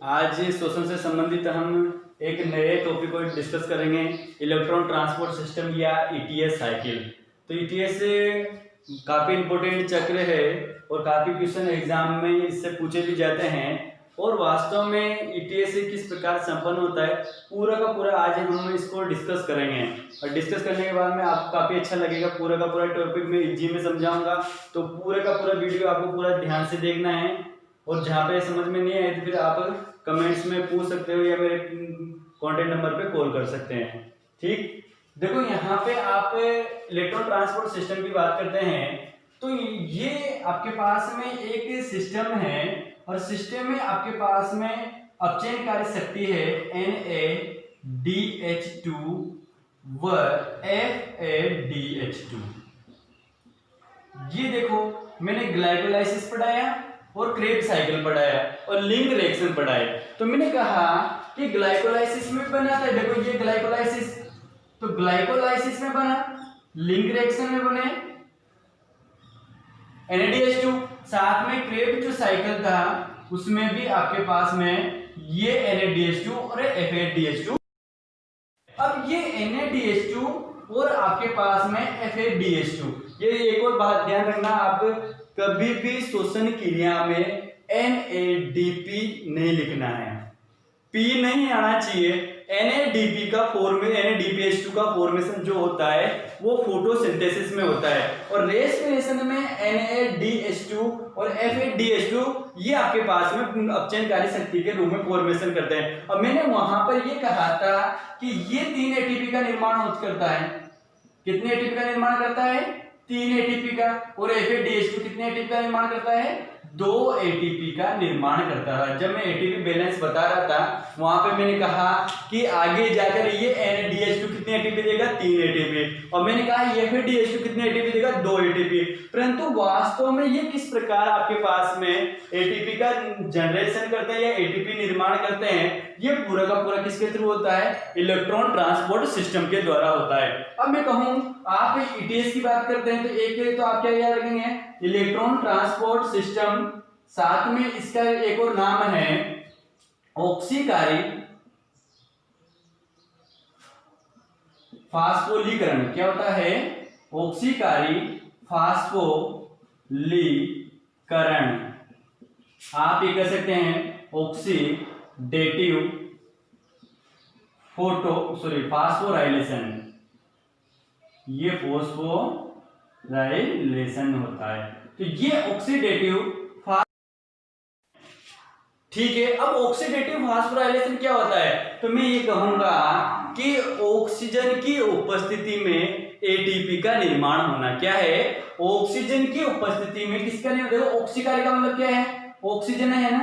आज श्वसन से संबंधित हम एक नए टॉपिक को डिस्कस करेंगे, इलेक्ट्रॉन ट्रांसपोर्ट सिस्टम या ईटीएस साइकिल। तो ईटीएस काफ़ी इम्पोर्टेंट चक्र है और काफ़ी क्वेश्चन एग्जाम में इससे पूछे भी जाते हैं। और वास्तव में ईटीएस किस प्रकार संपन्न होता है पूरा का पूरा आज हम इसको डिस्कस करेंगे। और डिस्कस करने के बाद में आपको काफ़ी अच्छा लगेगा। पूरा का पूरा टॉपिक मैं इजी में समझाऊंगा, तो पूरा का पूरा वीडियो आपको पूरा ध्यान से देखना है। और जहाँ पे समझ में नहीं आए तो फिर आप कमेंट्स में पूछ सकते हो या मेरे कॉन्टेक्ट नंबर पे कॉल कर सकते हैं। ठीक, देखो यहाँ पे आप इलेक्ट्रॉन ट्रांसपोर्ट सिस्टम की बात करते हैं तो ये आपके पास में एक सिस्टम है और सिस्टम में आपके पास में अपचयनकारी शक्ति है NaDH2 व FADH2। ये देखो मैंने ग्लाइकोलाइसिस पढ़ाया और क्रेब्स साइकिल पढ़ाया और लिंक रिएक्शन पढ़ाया। तो मैंने कहा कि ग्लाइकोलाइसिस में बना था, देखो ये ग्लाइकोलाइसिस, तो ग्लाइकोलाइसिस में बना, लिंक रिएक्शन में बने NaDH2, साथ में क्रेब जो साइकिल था उसमें भी आपके पास में ये NaDH2 और FADH2। अब ये NaDH2 और आपके पास में FADH2, ये एक और बात ध्यान रखना, आप कभी भी श्वसन क्रिया में NADP नहीं लिखना है, P नहीं आना चाहिए। NADP का NADPH2 का फॉर्मेशन जो होता है वो फोटोसिंथेसिस में होता है और रेस्पिरेशन में NADH2 और FADH2 ये आपके पास में अपचयनकारी शक्ति के रूप में फॉर्मेशन करते हैं। और मैंने वहां पर ये कहा था कि ये 3 ATP का निर्माण करता है। कितने ATP का निर्माण करता है? 3 ATP का। और FADH2 कितने ATP का निर्माण करता है? 2 ATP का निर्माण करता है। जब मैं ATP बैलेंस बता रहा था वहां पे मैंने कहा कि आगे जाकर ये NaDH2 कितने ATP देगा? 3 ATP। और मैंने कहा FADH2 कितने ATP देगा? 2 ATP। परंतु वास्तव में ये किस प्रकार आपके पास में ATP का जनरेशन करते हैं या ATP निर्माण करते हैं, ये पूरा का पूरा किसके थ्रू होता है? इलेक्ट्रॉन ट्रांसपोर्ट सिस्टम के द्वारा होता है। अब मैं कहूं आप ईटीएस की बात करते हैं तो एक तो आप क्या याद रखेंगे? इलेक्ट्रॉन ट्रांसपोर्ट सिस्टम, साथ में इसका एक और नाम है ऑक्सीकारी फास्फोलीकरण। क्या होता है? ऑक्सीकारी फास्फोलीकरण। आप ये कह सकते हैं ऑक्सीडेटिव फास्फोराइलेशन। ये फॉस्फोराइलेशन होता है, तो ये ऑक्सीडेटिव। ठीक है, अब ऑक्सीडेटिव फास्फोराइलेशन क्या होता है? तो मैं ये कहूंगा कि ऑक्सीजन की उपस्थिति में एटीपी का निर्माण होना। क्या है? ऑक्सीजन की उपस्थिति में किसका निर्माण? देखो ऑक्सीकारी का मतलब क्या है? ऑक्सीजन है ना,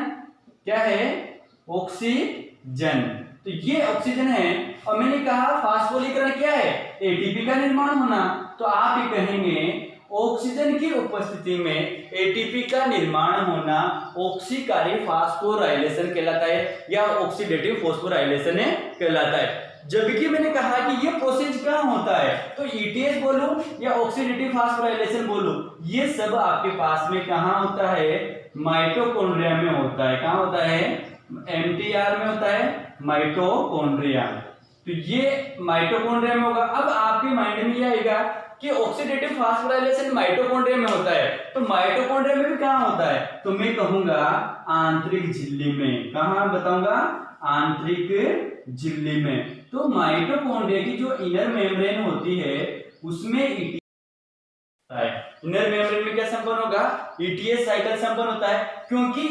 क्या है? ऑक्सीजन। तो ये ऑक्सीजन है। और मैंने कहा फास्फोलीकरण क्या है? एटीपी का निर्माण होना। तो आप ये कहेंगे ऑक्सीजन की उपस्थिति में एटीपी का निर्माण होना ऑक्सीकारी फास्फोराइलेशन कहलाता है या ऑक्सीडेटिव फास्फोराइलेशन कहलाता है। जबकि मैंने कहा कि ये प्रोसेस कहाँ होता है, तो ईटीएस बोलूं या ऑक्सीडेटिव फास्फोराइलेशन बोलूं, ये सब आपके पास में कहाँ होता है? माइटोकॉन्ड्रिया में होता है। कहाँ होता है? एमटीआर में होता है, माइटोकॉन्ड्रिया। तो ये माइटोकॉन्ड्रिया में होगा। अब आपके माइंड में ये आएगा कि ऑक्सीडेटिव फास्फोराइलेशन माइटोकॉन्ड्रिया में होता है, तो माइटोकॉन्ड्रिया में भी कहाँ होता है? तो मैं कहूंगा आंतरिक झिल्ली में। कहाँ बताऊंगा? आंतरिक झिल्ली में। तो माइटोकॉन्ड्रिया की जो इनर मेम्ब्रेन होती है उसमें इनर मेम्ब्रेन में क्या संपन्न होगा? ईटीएस साइकिल संपन्न होता है, क्योंकि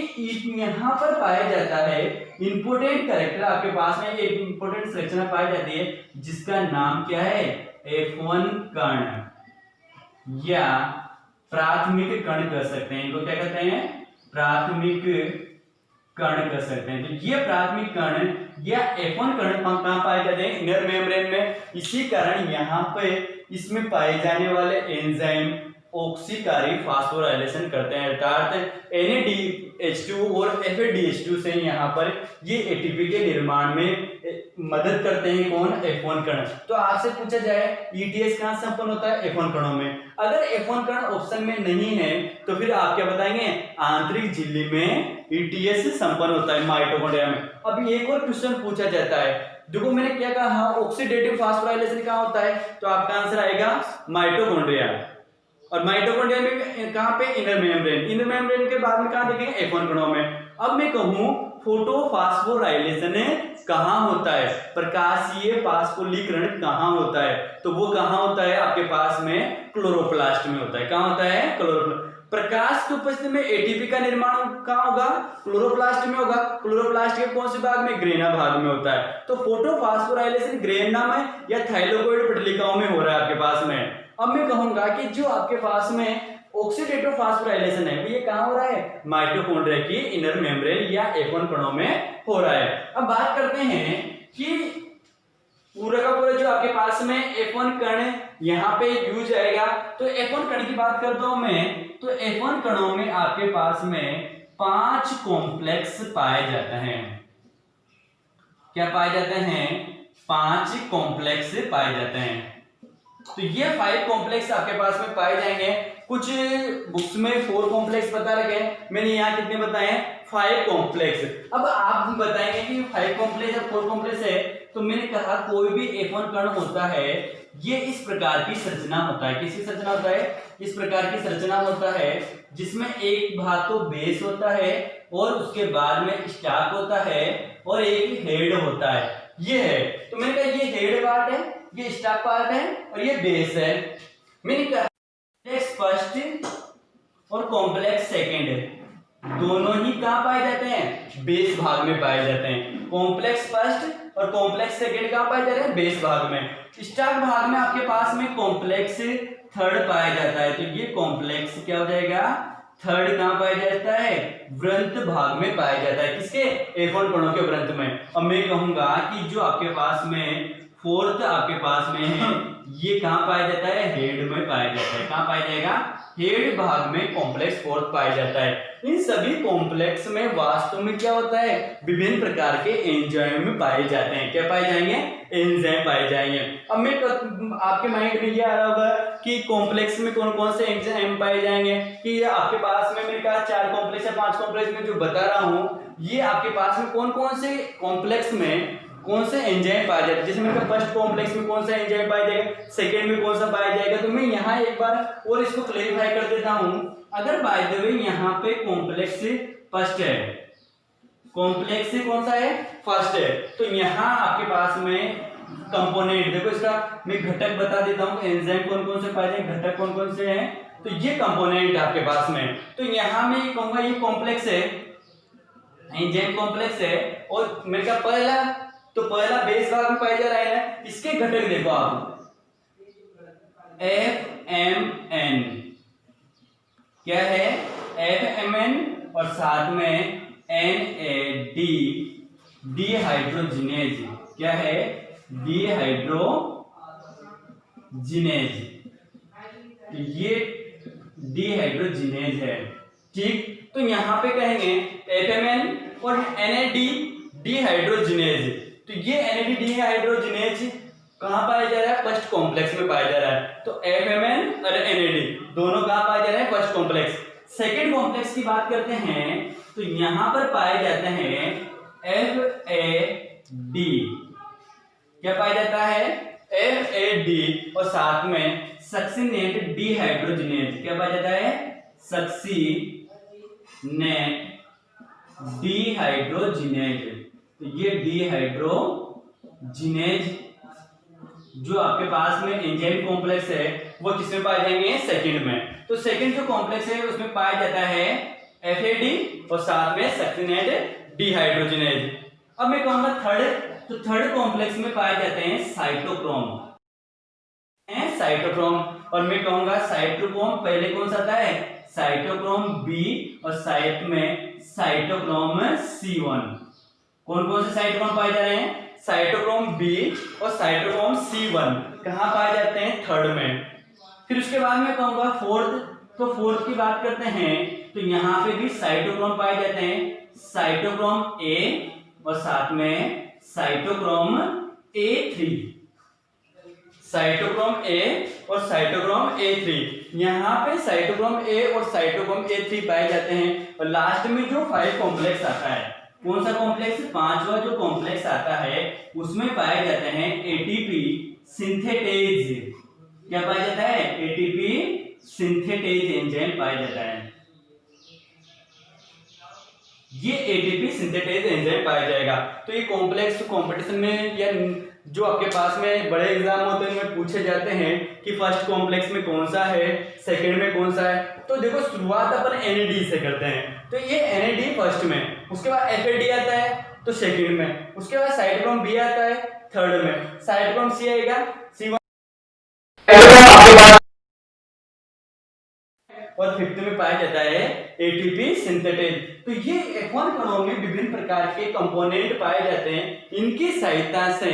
यहाँ पर पाया जाता है इंपोर्टेंट कैरेक्टर। आपके पास में एक इंपोर्टेंट संरचना पाई जाती है जिसका नाम क्या है? F1 कण या प्राथमिक कण कह सकते हैं। इनको क्या कहते हैं? प्राथमिक कण कह सकते हैं। तो ये प्राथमिक कण या F1 कण कहाँ पाए जाते हैं? इनर मेम्ब्रेन में। इसी कारण यहाँ पे इसमें पाए जाने वाले एंजाइम ऑक्सीकारी फास्फोराइलेशन करते हैं, अर्थात H2 और FADH2 से यहाँ पर ये एटीपी के निर्माण में मदद करते हैं कौन, F1 कण। तो आपसे पूछा जाए ETS कहाँ संपन्न होता है, F1 कणों में। अगर F1 कण ऑप्शन में नहीं है तो फिर आप क्या बताएंगे, आंतरिक झिल्ली में ETS संपन्न होता है माइटोकॉन्ड्रिया में। अब एक और क्वेश्चन पूछा जाता है, देखो मैंने क्या कहा, ऑक्सीडेटिव फास्फोराइलेशन कहाँ होता है, तो आपका आंसर आएगा माइटोकॉन्ड्रिया। और माइटोकॉन्ड्रिया में कहाँ पे, इनर मेम्ब्रेन। इनर मेम्ब्रेन के बाद में कहाँ देखेंगे, F1 कणों में। अब मैं कहूँ फोटोफास्फोराइलेशन कहाँ होता है, प्रकाशीय फास्फोलीकरण कहाँ होता है, तो वो कहाँ होता है आपके पास में क्लोरोप्लास्ट में होता है। कहाँ होता है, क्लोरोप्लास्ट। प्रकाश की उपस्थिति में एटीपी का निर्माण कहाँ होगा, क्लोरोप्लास्ट में होगा। क्लोरोप्लास्ट के कौन से भाग में, ग्रेना भाग में होता है। तो फोटोफास्फोराइलेशन ग्रेना में या थाइलाकोइड पटलिकाओं में हो रहा है आपके पास में। अब मैं कहूंगा कि जो आपके पास में ऑक्सीडेटिव फास्फोराइलेशन है ये कहाँ हो रहा है, माइटोकॉन्ड्रिया की इनर मेम्ब्रेन या F1 कणों में हो रहा है। अब बात करते हैं कि पूरा का पूरा जो आपके पास में F1 कण यहाँ पे यूज आएगा। तो F1 कण की बात करता हूं मैं, तो F1 कणों में आपके पास में 5 कॉम्प्लेक्स पाए जाते हैं। क्या पाए जाते हैं, 5 कॉम्प्लेक्स पाए जाते हैं। तो ये 5 कॉम्प्लेक्स आपके पास में पाए जाएंगे। कुछ बुक्स में 4 कॉम्प्लेक्स बता रखे हैं, मैंने यहाँ कितने बताए, 5 कॉम्प्लेक्स। अब आप बताएंगे कि 5 कॉम्प्लेक्स और 4 कॉम्प्लेक्स है, तो मैंने कहा कोई भी F1 कण होता है ये इस प्रकार की संरचना होता है। किसकी संरचना होता है, इस प्रकार की संरचना होता है जिसमें एक भाग तो बेस होता है और उसके बाद में स्टॉक होता है और एक हेड होता है। ये है, तो मैंने कहा ये हेड पार्ट है, ये स्टॉक पार्ट है और ये बेस है। मैंने कहा कॉम्प्लेक्स फर्स्ट और कॉम्प्लेक्स सेकंड दोनों ही कहां पाए जाते हैं, बेस भाग में पाए जाते हैं। कॉम्प्लेक्स फर्स्ट और कॉम्प्लेक्स सेकंड कहां पाए जाते हैं, बेस भाग में। स्टॉक भाग में आपके पास में कॉम्प्लेक्स थर्ड पाया जाता है। तो ये कॉम्प्लेक्स क्या हो जाएगा, थर्ड कहां पाया जाता है, वृंत भाग में पाया जाता है। किसके, F1 कणों के वृंत में। अब मैं कहूंगा कि जो आपके पास में फोर्थ आपके पास में है ये कहां पाया जाता है, हेड में पाया जाता है। कहां पाया जाएगा, हेड भाग में कॉम्प्लेक्स फोर्थ पाया जाता है। इन सभी कॉम्प्लेक्स में वास्तव में क्या होता है, विभिन्न प्रकार के एंजाइम पाए जाते हैं। क्या पाए जाएंगे, एंजाइम पाए जाएंगे। अब मैं आपके माइंड में ये आ रहा होगा कि कॉम्प्लेक्स में कौन कौन से एंजाइम पाए जाएंगे, कि आपके पास में मैंने कहा 4 कॉम्प्लेक्स या 5 कॉम्प्लेक्स में जो बता रहा हूँ ये आपके पास में कौन कौन से कॉम्प्लेक्स में कौन से एंजाइम पाया जाता है। जैसे मैंने कहा फर्स्ट कॉम्प्लेक्स में कौन सा एंजाइम पाया जाएगा, सेकंड में कौन सा पाया जाएगा। तो मैं यहाँ एक बार और इसको क्लेरिफाई कर देता हूँ। अगर बाय द वे यहाँ पे कॉम्प्लेक्स फर्स्ट है, कॉम्प्लेक्स कौन सा है, फर्स्ट है, तो यहाँ आपके पास में कंपोनेंट देखो, इसका मैं घटक बता देता हूँ एंजाइम कौन कौन से पाए जाएंगे, घटक कौन कौन से हैं। तो ये कंपोनेंट आपके पास में, तो यहाँ मैं कहूंगा ये कॉम्प्लेक्स है, एंजाइम कॉम्प्लेक्स है। और मेरे का पहला बेस भाग में पाया जा रहा है ना, इसके घटक देखो आप, FMN क्या है, FMN और साथ में NAD डिहाइड्रोजिनेज। क्या है, डिहाइड्रोजिनेज। तो ये डिहाइड्रोजिनेज है, ठीक। तो यहां पे कहेंगे FMN और NAD डिहाइड्रोजिनेज। तो ये NAD डिहाइड्रोजिनेज कहां पाया जा रहा है, फर्स्ट कॉम्प्लेक्स में पाया जा रहा है। तो FMN और NAD दोनों कहां पाया जा रहा है, फर्स्ट कॉम्प्लेक्स। सेकंड कॉम्प्लेक्स की बात करते हैं तो यहां पर पाए जाते हैं FAD। क्या पाया जाता है, FAD और साथ में सक्सिनेट डिहाइड्रोजिनेज। क्या पाया जाता है, सक्सिनेट डिहाइड्रोजिनेज। तो ये डिहाइड्रोजिनेज जो आपके पास में एंजाइम कॉम्प्लेक्स है वो किसमें पाए जाएंगे, सेकंड में। तो सेकंड जो कॉम्प्लेक्स है उसमें पाया जाता है FAD और साथ में सक्सिनेट डिहाइड्रोजिनेज। अब मैं कहूंगा थर्ड, तो थर्ड कॉम्प्लेक्स में पाए जाते हैं साइटोक्रोम, साइटोक्रोम। और मैं कहूंगा साइटोक्रोम पहले कौन सा आता है, साइटोक्रोम B और साथ में साइटोक्रोम C1। कौन कौन से साइटोक्रोम पाए जा रहे हैं, साइटोक्रोम B और साइटोक्रोम C1 कहां पाए जाते हैं, थर्ड में। फिर उसके बाद में कहूंगा फोर्थ, तो फोर्थ की बात करते हैं तो यहाँ पे भी साइटोक्रोम पाए जाते हैं, साइटोक्रोम ए और साथ में साइटोक्रोम A3, साइटोक्रोम ए और साइटोक्रोम A3। यहाँ पे साइटोक्रोम ए और साइटोक्रोम A3 पाए जाते हैं। और लास्ट में जो 5 कॉम्प्लेक्स आता है, कौन सा कॉम्प्लेक्स, 5वां जो कॉम्प्लेक्स आता है उसमें पाए जाते हैं एटीपी सिंथेटेज। क्या पाया जाता है, एटीपी सिंथेटेज एंजाइम पाया जाता है। ये एटीपी सिंथेटेज एंजाइम पाया जाएगा। तो ये कॉम्प्लेक्स कंपटीशन में या जो आपके पास में बड़े एग्जाम होते हैं उनमें पूछे जाते हैं कि फर्स्ट कॉम्प्लेक्स में कौन सा है, सेकंड में कौन सा है। तो देखो शुरुआत अपन NAD से करते हैं, तो ये NAD फर्स्ट में, उसके बाद FAD आता है तो सेकंड में, उसके बाद साइटोक्रोम B आता है थर्ड में, साइटोक्रोम C आएगा C1 और फिफ्थ में पाया जाता है एटीपी सिंथेटेज। तो ये F1 कणों में विभिन्न प्रकार के कंपोनेंट पाए जाते हैं। इनकी सहायता से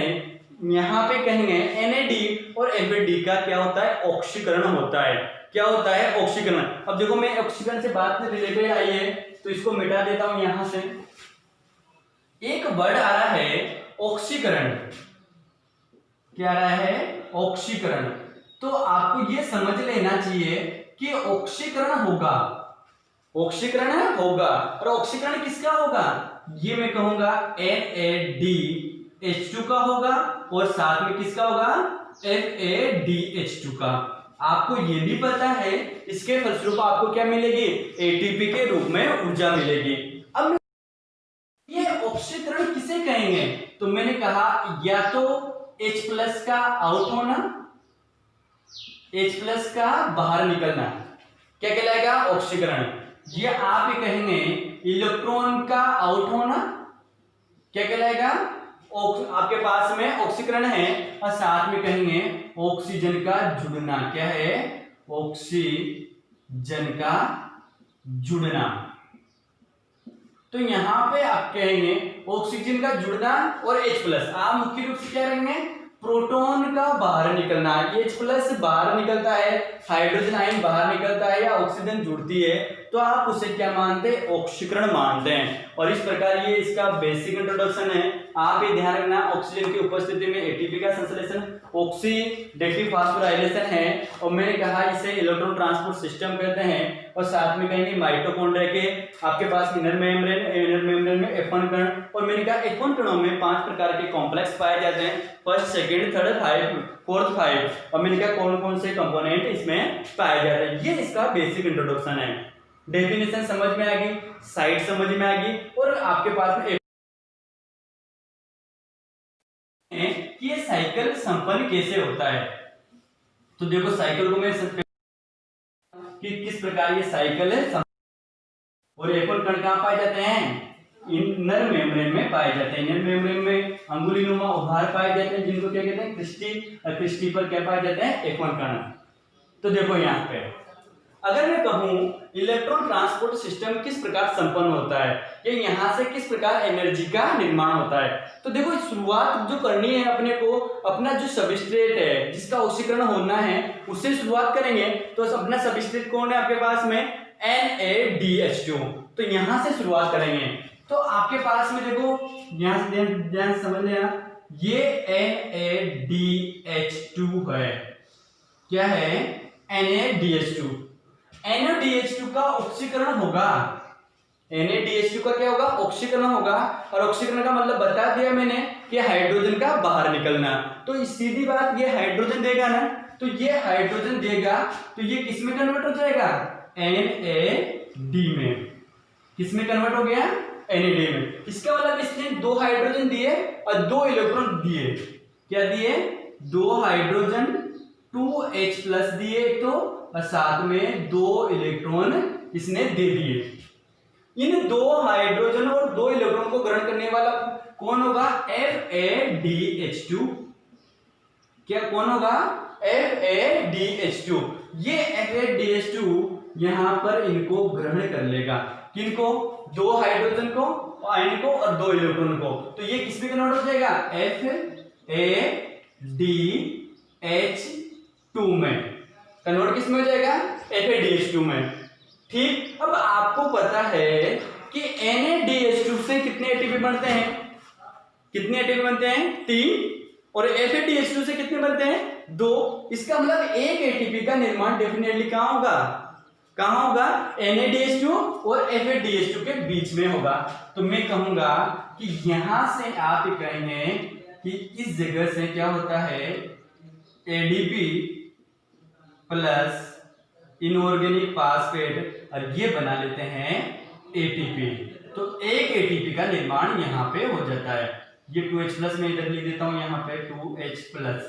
यहाँ पे कहेंगे NAD और FAD का क्या होता है, ऑक्सीकरण होता है। क्या होता है, ऑक्सीकरण। अब देखो मैं ऑक्सीकरण से बात से रिलेटेड आई है तो इसको मिटा देता हूं। यहां से एक वर्ड आ रहा है ऑक्सीकरण, क्या आ रहा है, ऑक्सीकरण। तो आपको ये समझ लेना चाहिए कि ऑक्सीकरण होगा, ऑक्सीकरण होगा। और ऑक्सीकरण किसका होगा, ये मैं कहूंगा NADH2 का होगा और साथ में किसका होगा, FADH2 का। आपको ये भी पता है इसके फलस्वरूप आपको क्या मिलेगी, एटीपी के रूप में ऊर्जा मिलेगी। अब ये ऑक्सीकरण किसे कहेंगे, तो मैंने कहा या तो H+ का आउट होना, H+ का बाहर निकलना, क्या कहलाएगा, ऑक्सीकरण। ये आप ही कहेंगे इलेक्ट्रॉन का आउट होना, क्या कहलाएगा, आपके पास में ऑक्सीकरण है और साथ में कहेंगे ऑक्सीजन का जुड़ना, क्या है, ऑक्सीजन का जुड़ना। तो यहां पे आप कहेंगे ऑक्सीजन का जुड़ना और H+, आप मुख्य रूप से क्या करेंगे, प्रोटॉन का बाहर निकलना। ये H+ बाहर निकलता है, हाइड्रोजन आयन बाहर निकलता है या ऑक्सीजन जुड़ती है तो आप उसे क्या मानते हैं, ऑक्सीकरण मानते हैं। और इस प्रकार ये इसका बेसिक इंट्रोडक्शन है। आप ये ध्यान रखना, ऑक्सीजन की उपस्थिति में एटीपी का संश्लेषण ऑक्सीडेटिव फास्फोराइलेशन है और मैंने कहा इसे इलेक्ट्रॉन ट्रांसपोर्ट सिस्टम कहते हैं। और साथ में कहेंगे माइटोकॉन्ड्रिया के आपके पास इनर मेम्ब्रेन में F1 कण, और मैंने कहा F1 कणों में 5 प्रकार के कॉम्प्लेक्स पाए जाते हैं, फर्स्ट, सेकंड, थर्ड, फोर्थ, 5। और मैंने कहा कौन कौन से कंपोनेंट इसमें पाए जाते हैं। ये इसका बेसिक इंट्रोडक्शन है। डेफिनेशन समझ में आ गई, साइड समझ में आ गई, और आपके पास में कि ये साइकिल संपन्न कैसे होता है। तो देखो साइकिल को मैं कि किस प्रकार ये साइकिल है। और F1 कण कहां पाए जाते हैं, इनर मेम्ब्रेन में पाए जाते हैं। इनर मेम्ब्रेन में अंगुलीनुमा उभार पाए जाते हैं जिनको क्या कहते हैं, क्रिस्टी, और क्रिस्टी पर क्या पाए जाते हैं, F1 कण। तो देखो यहाँ पे अगर मैं कहूं इलेक्ट्रॉन ट्रांसपोर्ट सिस्टम किस प्रकार संपन्न होता है या यहां से किस प्रकार एनर्जी का निर्माण होता है, तो देखो शुरुआत जो करनी है अपने को, अपना जो सबस्ट्रेट है जिसका ऑक्सीकरण होना है उससे शुरुआत करेंगे। तो अपना सबस्ट्रेट कौन है आपके पास में, NADH2। तो यहां से शुरुआत करेंगे। तो आपके पास में देखो यहां से ध्यान समझ लेना, ये NADH2 है, क्या है, NADH2। NADH2 का ऑक्सीकरण होगा, NADH2 का क्या होगा, ऑक्सीकरण होगा। और ऑक्सीकरण का मतलब बता दिया मैंने कि हाइड्रोजन का बाहर निकलना। तो सीधी बात, ये हाइड्रोजन देगा ना, तो ये हाइड्रोजन देगा तो ये किस में कन्वर्ट हो जाएगा, NAD में। किस में कन्वर्ट हो गया, NAD में। इसका मतलब इसने 2 हाइड्रोजन दिए और 2 इलेक्ट्रॉन दिए। क्या दिए, 2 हाइड्रोजन, 2H+ दिए तो, और साथ में 2 इलेक्ट्रॉन इसने दे दिए। इन 2 हाइड्रोजन और 2 इलेक्ट्रॉन को ग्रहण करने वाला कौन होगा, FADH2। क्या कौन होगा, FADH2। ये FADH2 यहां पर इनको ग्रहण कर लेगा, किनको, 2 हाइड्रोजन को, आयन को और 2 इलेक्ट्रॉन को। तो ये किस में कन्वर्ट हो जाएगा, FADH2 में कन्वर्ट किस में हो जाएगा, FADH2 में। ठीक, अब आपको पता है कि NaDH2 से कितने एटीपी बनते हैं? कितने एटीपी बनते हैं? 3। और FADH2 से कितने बनते हैं? 2। इसका मतलब एक एटीपी का निर्माण डेफिनेटली कहां होगा? कहां होगा? NaDH2 और FADH2 के बीच में होगा। तो मैं कहूंगा कि यहां से आप कहेंगे कि इस जगह से क्या होता है, ADP प्लस इनऑर्गेनिक फास्फेट, और ये बना लेते हैं ATP। तो एक ATP का निर्माण यहाँ पे हो जाता है। ये 2H प्लस में इधर लिख देता हूँ, यहाँ पे 2H प्लस,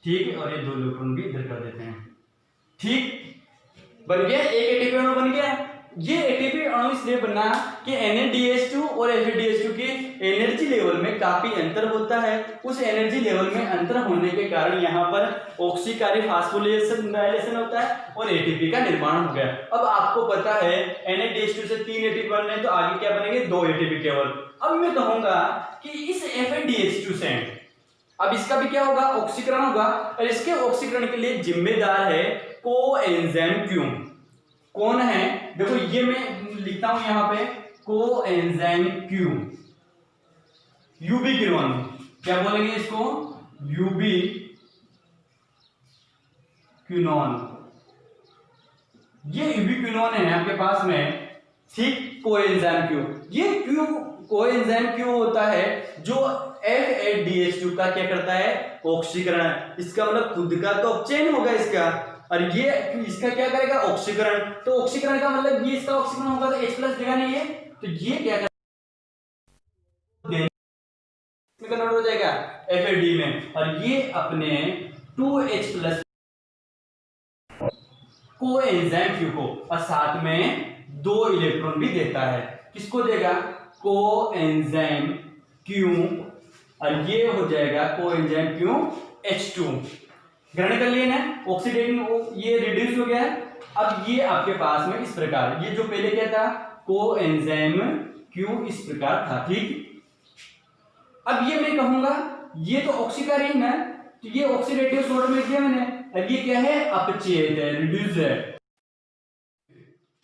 ठीक, और ये 2 इलेक्ट्रॉन भी इधर कर देते हैं। ठीक, बन गया, एक ATP अणु बन गया। ये ATP अणु इसलिए बना कि NaDH2 और FADH2 की एनर्जी लेवल में काफी अंतर होता है। उस एनर्जी लेवल में अंतर होने के कारण यहाँ पर ऑक्सीकारी फास्फोरिलेशन होता है और ATP का निर्माण हो गया। अब आपको पता है NaDH2 से 3 ATP बन रहे हैं, तो आगे क्या बनेंगे? 2 ATP केवल। अब मैं कहूंगा कि इस FADH2 से अब इसका भी क्या होगा? ऑक्सीकरण होगा, और इसके ऑक्सीकरण के लिए जिम्मेदार है कोएंजाइम Q। कौन है? देखो ये मैं लिखता हूं यहाँ पे, कोएंजाइम Q, यूबिक्विनोन। क्या बोलेंगे इसको? यूबिक्विनोन। ये यूबिक्विनोन है आपके पास में, ठीक, कोएंजाइम Q। ये Q कोएंजाइम Q होता है जो FADH2 का क्या करता है? ऑक्सीकरण। इसका मतलब खुद का तो अपचयन होगा इसका, और ये इसका क्या करेगा? ऑक्सीकरण। तो ऑक्सीकरण का मतलब ये इसका ऑक्सीकरण होगा तो H प्लस देगा नहीं है, तो ये क्या करेगा? कन्वर्ट हो जाएगा FAD में, और ये अपने 2H प्लस कोएंजाइम Q को, और साथ में 2 इलेक्ट्रॉन भी देता है। किसको देगा? कोएंजाइम Q, और ये हो जाएगा कोएंजाइम Q H2। ग्रहण कर लिए ना, ऑक्सीडेटिंग ये रिड्यूस हो गया है। अब ये आपके पास में इस प्रकार, ये जो पहले क्या था? कोएंजाइम Q इस प्रकार था, ठीक। अब ये मैं कहूंगा ये तो ऑक्सीकारी है, तो ये ऑक्सीडेटिव सोल्ट में किया मैंने, अब ये क्या है? अपचयित है, रिड्यूस है।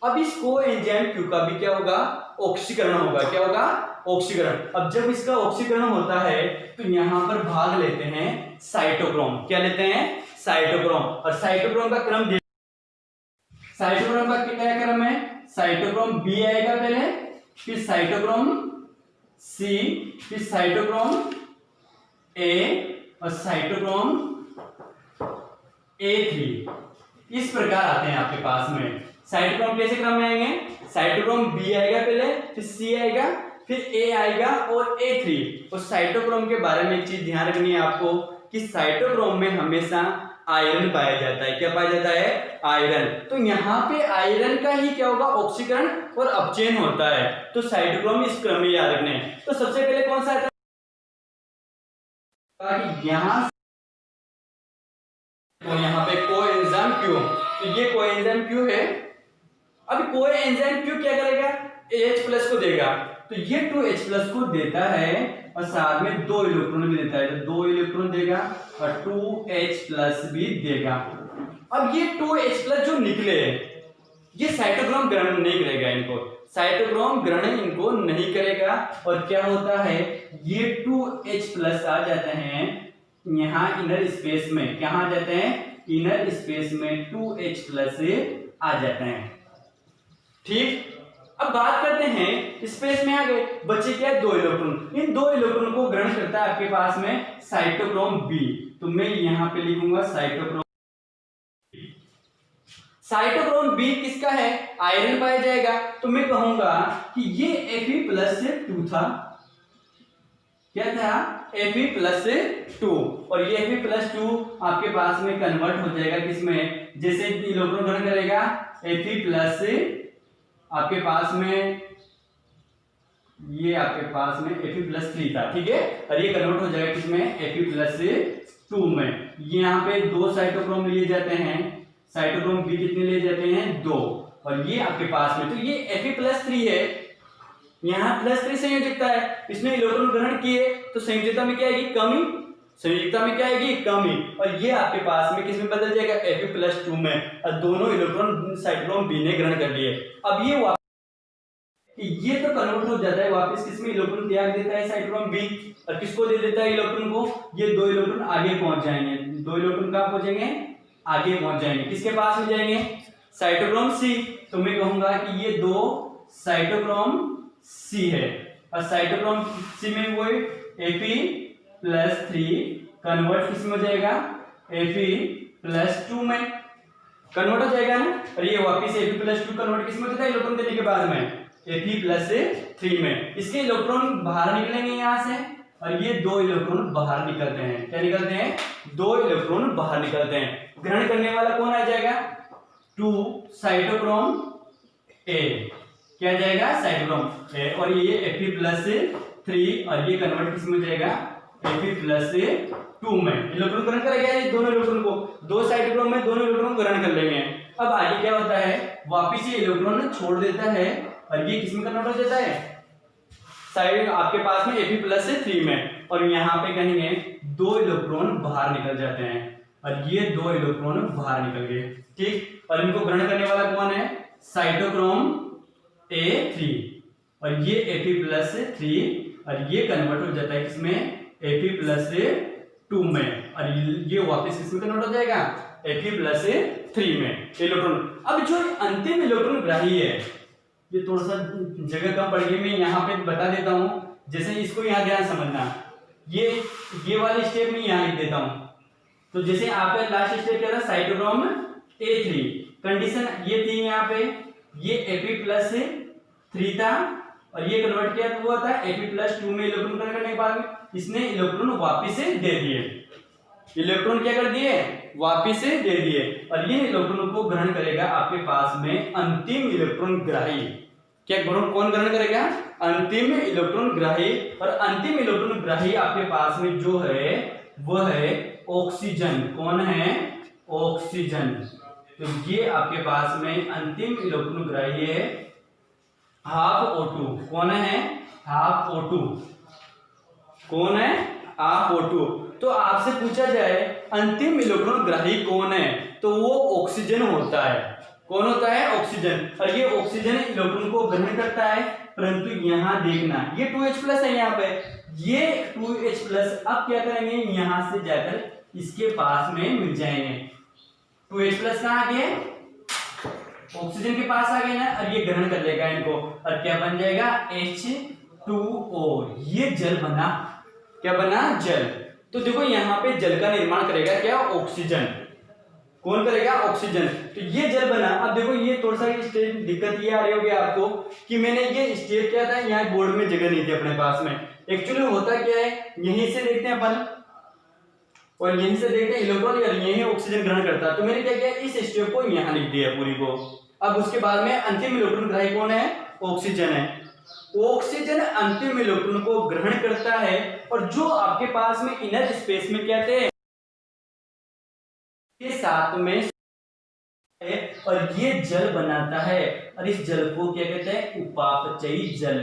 अब इस कोएंजाइम Q का भी क्या होगा? ऑक्सीकरण होगा। क्या होगा? ऑक्सीकरण। अब जब इसका ऑक्सीकरण होता है तो यहां पर भाग लेते हैं साइटोक्रोम। क्या लेते हैं? साइटोक्रोम। और साइटोक्रोम का क्रम, साइटोक्रोम का क्या क्रम है? साइटोक्रोम B आएगा पहले, फिर साइटोक्रोम C, फिर साइटोक्रोम A, और साइटोक्रोम A3। इस प्रकार आते हैं आपके पास में। साइटोक्रोम कैसे क्रम में आएंगे? साइटोक्रोम B आएगा पहले, फिर C आएगा, फिर A आएगा और A3। और साइटोक्रोम के बारे में एक चीज ध्यान रखनी है आपको कि साइटोक्रोम में हमेशा आयरन पाया जाता है। क्या पाया जाता है? आयरन। तो यहाँ पे आयरन का ही क्या होगा? ऑक्सीकरण और अपचयन होता है। तो साइटोक्रोम इस क्रम में याद रखने। तो सबसे पहले कौन सा यहाँ, तो यहाँ पे कोएंजाइम Q, तो ये कोएंजाइम Q है। अब कोएंजाइम Q क्या करेगा? H प्लस को देगा, तो ये 2H प्लस को देता है और साथ में 2 इलेक्ट्रॉन भी देता है, तो 2 इलेक्ट्रॉन देगा और 2H प्लस भी देगा। अब ये 2H प्लस जो निकले, ये साइटोक्रोम ग्रहण नहीं करेगा, इनको साइटोक्रोम ग्रहण इनको नहीं करेगा, और क्या होता है? ये 2H प्लस आ जाते हैं यहाँ इनर स्पेस में। क्या आ जाते हैं? इनर स्पेस में 2H प्लस आ जाते हैं, ठीक। अब बात करते हैं स्पेस में आ गए, बचे क्या? 2 इलेक्ट्रॉन। इन 2 इलेक्ट्रॉन को ग्रहण करता है आपके पास में साइटोक्रोम B, तो मैं यहां पे लिखूंगा साइटोक्रोम। साइटोक्रोम B किसका है? आयरन पाया जाएगा, तो मैं कहूंगा कि ये Fe+2 था। क्या था? Fe+2, और ये Fe+2 आपके पास में कन्वर्ट हो जाएगा किसमें? जैसे इलेक्ट्रॉन ग्रहण करेगा Fe+, आपके पास में ये आपके पास में Fe+3 था, ठीक है, और ये कन्वर्ट हो जाएगा किसमें? Fe+2 में। यहाँ पे 2 साइटोक्रोम लिए जाते हैं, साइटोक्रोम B कितने लिए जाते हैं? 2, और ये आपके पास में, तो ये Fe+3 है। यहाँ +3 संयोजकता है, इसमें इलेक्ट्रॉन ग्रहण किए तो संयोजकता में क्या आएगी? कमी। संयुक्ता में क्या आएगी, कमी, और ये आपके पास में किस में बदल जाएगा, Fe+2 में, और दोनों इलेक्ट्रॉन साइटोक्रोम बी ने ग्रहण कर लिए। अब ये तो कन्वर्ट हो जाता है वापस किसमें, इलेक्ट्रॉन त्याग देता है साइटोक्रोम बी, और किसको दे देता है इलेक्ट्रॉन को, ये दो इलेक्ट्रॉन आगे पहुंच जाएंगे, दो इलेक्ट्रॉन कहां पहुंचेंगे, आगे पहुंच जाएंगे, किसके पास में जाएंगे, साइटोक्रोम सी। तो मैं कहूंगा कि ये दो साइटोक्रोम सी है, और साइटोक्रोम सी में वो Fe+3 कन्वर्ट किसमें हो जाएगा, Fe+2 में कन्वर्ट हो जाएगा ना, और ये वापस Fe+2 कन्वर्ट किसमें हो जाता है, इलेक्ट्रॉन देने के बाद में Fe+3 में। इसके इलेक्ट्रॉन बाहर निकलेंगे यहां से, और ये दो इलेक्ट्रॉन बाहर निकलते हैं, क्या निकलते हैं, दो इलेक्ट्रॉन बाहर निकलते हैं। ग्रहण करने वाला कौन आ जाएगा, 2 साइटोक्रोम ए, क्या जाएगा, साइटोक्रोम ए, और ये Fe+3, और ये कन्वर्ट किसमें हो जाएगा, Fe+2 में। इलेक्ट्रॉन ग्रहण करेगा ये दोनों इलेक्ट्रॉन को, दो साइटोक्रोम में दोनों इलेक्ट्रॉन ग्रहण कर लेंगे। अब आगे क्या होता है, वापिस ये इलेक्ट्रॉन छोड़ देता है, और ये किसमें कन्वर्ट हो जाता है, साइड आपके पास में Fe+3 में, और यहाँ पे कहेंगे दो इलेक्ट्रॉन बाहर निकल जाते हैं, और ये दो इलेक्ट्रॉन बाहर निकल गए, ठीक, और इनको ग्रहण करने वाला कौन है, साइटोक्रोम A3, और ये Fe+3, और ये कन्वर्ट हो जाता है किसमें, Fe+2 में, और ये वापस किसमें कन्वर्ट हो जाएगा, Fe+3 में इलेक्ट्रॉन। अब जो अंतिम इलेक्ट्रॉन ग्राही है, ये थोड़ा सा जगह कम पड़ गई, मैं यहाँ पे बता देता हूँ, जैसे इसको यहाँ ध्यान समझना, ये वाली स्टेप में यहाँ लिख देता हूँ। तो जैसे आपका लास्ट स्टेप क्या था, साइटोक्रोम A3 कंडीशन ये थी, यहाँ पे ये Fe+3 था, और ये कन्वर्ट किया हुआ था Fe+2 में, इलेक्ट्रॉन कन्वर्ट करने के बाद इसने इलेक्ट्रॉन वापिस से दे दिए, इलेक्ट्रॉन क्या कर दिए, वापिस से दे दिए, और ये इलेक्ट्रॉन को ग्रहण करेगा आपके पास में अंतिम इलेक्ट्रॉन ग्राही। क्या कौन ग्रहण करेगा, अंतिम इलेक्ट्रॉन ग्राही, और अंतिम इलेक्ट्रॉन ग्राही आपके पास में जो है वह है ऑक्सीजन। कौन है, ऑक्सीजन। तो ये आपके पास में अंतिम इलेक्ट्रॉन ग्राही है O2। कौन है, O2। कौन है, O2। तो आपसे पूछा जाए अंतिम इलेक्ट्रॉन ग्राही कौन है, तो वो ऑक्सीजन होता है। कौन होता है, ऑक्सीजन। और ये ऑक्सीजन इलेक्ट्रॉन को ग्रहण करता है, परंतु यहां देखना ये 2H+ है, यहाँ पे ये 2H+ अब क्या करेंगे, यहां से जाकर इसके पास में मिल जाएंगे। 2H+ कहां आ गए, ऑक्सीजन के पास आ गए ना, और ये ग्रहण कर लेगा इनको, और क्या बन जाएगा, H2O। ये जल बना, क्या बना, जल। तो देखो यहाँ पे जल का निर्माण करेगा क्या, ऑक्सीजन। कौन करेगा, ऑक्सीजन। तो ये जल बना। अब देखो ये थोड़ा सा स्टेप दिक्कत ये आ रही होगी आपको कि मैंने ये स्टेप क्या था, यहाँ बोर्ड में जगह नहीं थी अपने पास में। एक्चुअली होता क्या है, यहीं से देखते हैं अपन और यहीं से देखते हैं इलेक्ट्रॉन, यार यहीं ऑक्सीजन ग्रहण करता है। तो मैंने क्या किया, इस स्टेप को यहाँ लिख दिया पूरी को। अब उसके बाद में अंतिम इलेक्ट्रॉन ग्राही कौन है, ऑक्सीजन है। ऑक्सीजन अंतिम इलेक्ट्रॉन को ग्रहण करता है, और जो आपके पास में इनर स्पेस में कहते हैं के साथ में है, और ये जल बनाता है, और इस जल को क्या कहते हैं, उपापचयी जल।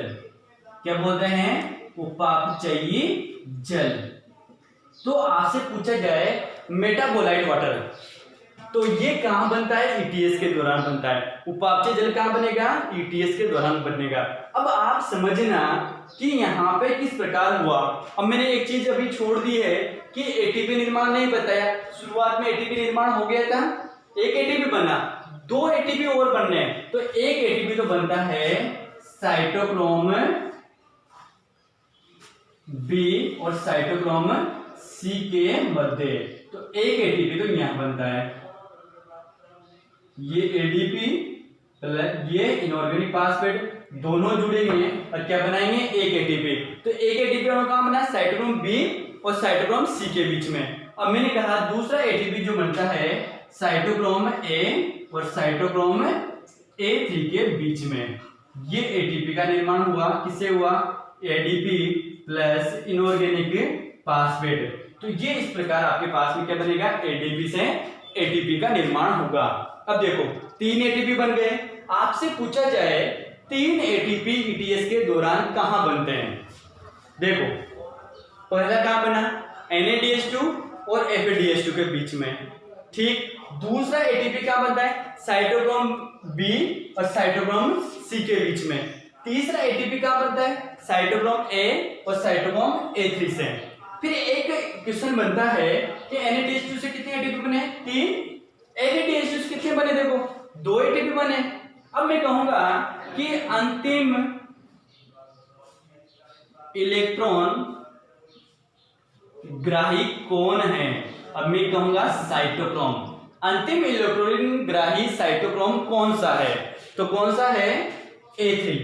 क्या बोलते हैं, उपापचयी जल। तो आपसे पूछा जाए मेटाबोलाइट वाटर, तो ये कहां बनता है, ईटीएस के दौरान बनता है। उपापचय जल कहां बनेगा, ईटीएस के दौरान बनेगा। अब आप समझना कि यहाँ पे किस प्रकार हुआ। अब मैंने एक चीज अभी छोड़ दी है कि एटीपी निर्माण नहीं बताया। शुरुआत में एटीपी निर्माण हो गया था, एक एटीपी बना, 2 एटीपी और बनने, तो एक एटीपी तो बनता है साइटोक्रोम बी और साइटोक्रोम सी के मध्य। तो एक एटीपी तो यहां बनता है, ये एडीपी ये इनऑर्गेनिक फास्फेट दोनों जुड़ेंगे और क्या बनाएंगे, एक एटीपी। तो एक एटीपी कहां बना, साइटोक्रोम बी और साइटोक्रोम सी के बीच में। अब मैंने कहा दूसरा एटीपी जो बनता है साइटोक्रोम ए और साइटोक्रोम A3 के बीच में। ये एटीपी का निर्माण हुआ, किससे हुआ, एडीपी प्लस इनऑर्गेनिक फास्फेट। तो ये इस प्रकार आपके पास में क्या बनेगा, एडीपी से एटीपी का निर्माण होगा। अब देखो 3 एटीपी बन गए। आपसे पूछा जाए 3 एटीपी ईटीएस के दौरान कहां बनते हैं। देखो पहला कहां बना, NADH2 और FADH2 के बीच में। ठीक, दूसरा ATP क्या बनता है, साइटोक्रोम B और साइटोक्रोम C के बीच में। तीसरा ATP क्या बनता है, साइटोक्रोम A और साइटोक्रोम A3 से। फिर एक क्वेश्चन बनता है कि NADH2 से कितने ATP बने, 3। FADH2 से कितने बने, देखो 2 ATP बने। अब मैं कहूंगा कि अंतिम इलेक्ट्रॉन ग्राही कौन है। अब मैं कहूंगा साइटोक्रोम। अंतिम इलेक्ट्रॉन ग्राही साइटोक्रोम कौन सा है, तो कौन सा है, A3।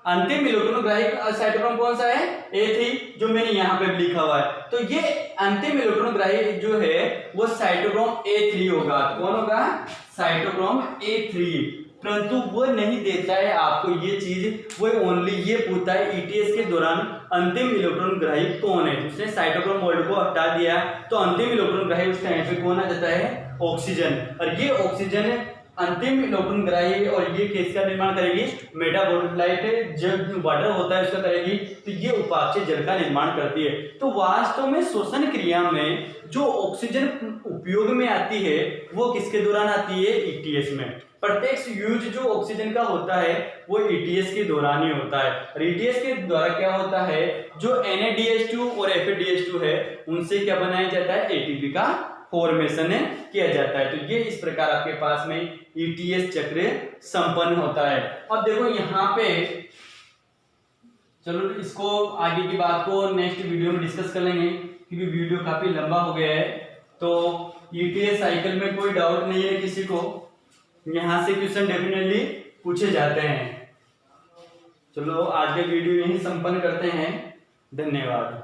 अंतिम इलेक्ट्रॉन ग्राही साइटोक्रोम कौन सा है, A3, जो मैंने यहां पे लिखा हुआ है। तो ये अंतिम इलेक्ट्रॉन ग्राही जो है वो साइटोक्रोम A3 होगा। कौन होगा, साइटोक्रोम A3। परंतु वो नहीं देता है आपको ये चीज, वो ओनली ये पूछता है ETS के दौरान अंतिम इलेक्ट्रॉन ग्राही कौन है। उसने साइटोक्रोम वर्ड को हटा दिया तो अंतिम इलेक्ट्रॉन ग्राही उसका टाइम पे कौन आ जाता है, ऑक्सीजन। और ये ऑक्सीजन अंतिम इलेक्ट्रॉन ग्राही और ये किसका निर्माण करेगी, मेटाबोलाइट जब वाटर होता है उसका करेगी। तो ये उपापचय जल का निर्माण करती है। तो वास्तव में श्वसन क्रिया में जो ऑक्सीजन उपयोग में आती है वो किसके दौरान आती है, ETS में। प्रत्यक्ष यूज जो ऑक्सीजन का होता है वो ETS के दौरान ही होता है। और ETS के द्वारा क्या होता है, जो NADH2 और FADH2 है उनसे क्या बनाया जाता है, ATP का फॉर्मेशन किया जाता है। तो ये इस प्रकार आपके पास में ETS चक्र संपन्न होता है। अब देखो यहाँ पे, चलो इसको आगे की बात को नेक्स्ट वीडियो में डिस्कस कर लेंगे क्योंकि वीडियो काफी लंबा हो गया है। तो ETS साइकिल में कोई डाउट नहीं है किसी को, यहाँ से क्वेश्चन डेफिनेटली पूछे जाते हैं। चलो आज के वीडियो यहीं संपन्न करते हैं, धन्यवाद।